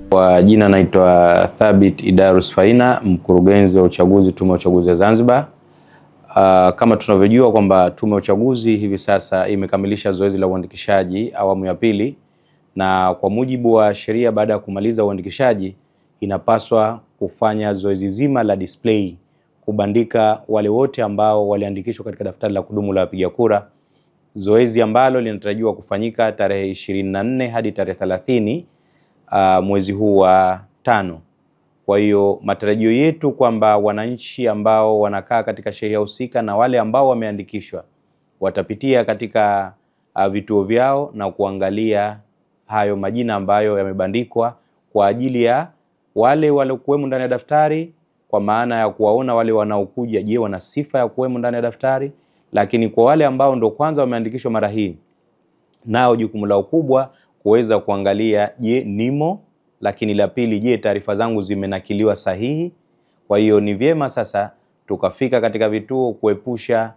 Kwa jina naitwa Thabit Idarus Faina, mkurugenzi wa uchaguzi Tume ya Uchaguzi ya Zanzibar. Kama tunavyojua kwamba Tume ya Uchaguzi hivi sasa imekamilisha zoezi la uandikishaji awamu ya pili, na kwa mujibu wa sheria, baada ya kumaliza uandikishaji inapaswa kufanya zoezi zima la display, kubandika wale wote ambao waliandikishwa katika daftari la kudumu la wapiga kura, zoezi ambalo linatarajiwa kufanyika tarehe 24 hadi tarehe 30 mwezi huu wa 5. Kwa hiyo matarajio yetu kwamba wananchi ambao wanakaa katika shehia husika na wale ambao wameandikishwa watapitia katika vituo vyao na kuangalia hayo majina ambayo yamebandikwa kwa ajili ya wale waliokuwemo ndani ya daftari, kwa maana ya kuwaona wale wanaokuja, je, wana sifa ya kuwemo ndani ya daftari. Lakini kwa wale ambao ndo kwanza wameandikishwa mara hii, nao jukumu lao kubwa kuweza kuangalia, je, nimo, lakini la pili, je, taarifa zangu zimenakiliwa sahihi. Kwa hiyo ni vyema sasa tukafika katika vituo kuepusha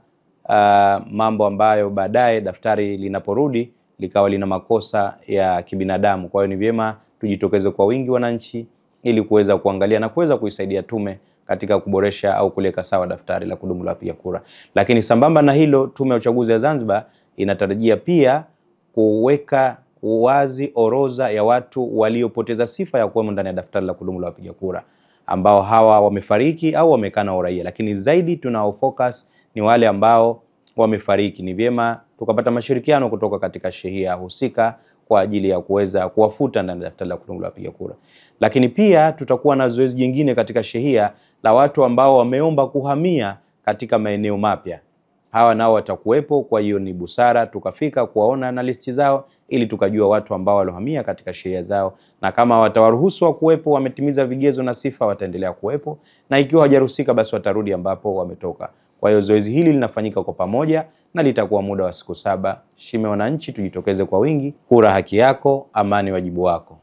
mambo ambayo baadaye daftari linaporudi likawa lina makosa ya kibinadamu. Kwa hiyo ni vyema tujitokeze kwa wingi wananchi, ili kuweza kuangalia na kuweza kuisaidia tume katika kuboresha au kuleka sawa daftari la kudumu la wapiga kura. Lakini sambamba na hilo, Tume ya Uchaguzi ya Zanzibar inatarajia pia kuweka uwazi orodha ya watu waliopoteza sifa ya kuwemo ndani ya daftari la kudumu la wapiga kura, ambao hawa wamefariki au wamekana uraia. Lakini zaidi tunao focus ni wale ambao wamefariki. Ni vyema tukapata mashirikiano kutoka katika shehia husika kwa ajili ya kuweza kuwafuta ndani ya daftari la kudumu la wapiga kura. Lakini pia tutakuwa na zoezi jingine katika shehia la watu ambao wameomba kuhamia katika maeneo mapya. Hawa nao watakuwepo. Kwa hiyo ni busara tukafika kuwaona na listi zao, ili tukajua watu ambao waliohamia katika shehia zao, na kama watawaruhusu wa kuwepo, wametimiza vigezo na sifa, wataendelea kuwepo, na ikiwa hawajaruhusika basi watarudi ambapo wametoka. Kwa hiyo zoezi hili linafanyika kwa pamoja na litakuwa muda wa siku 7. Shime wananchi, tujitokeze kwa wingi. Kura haki yako, amani wajibu wako.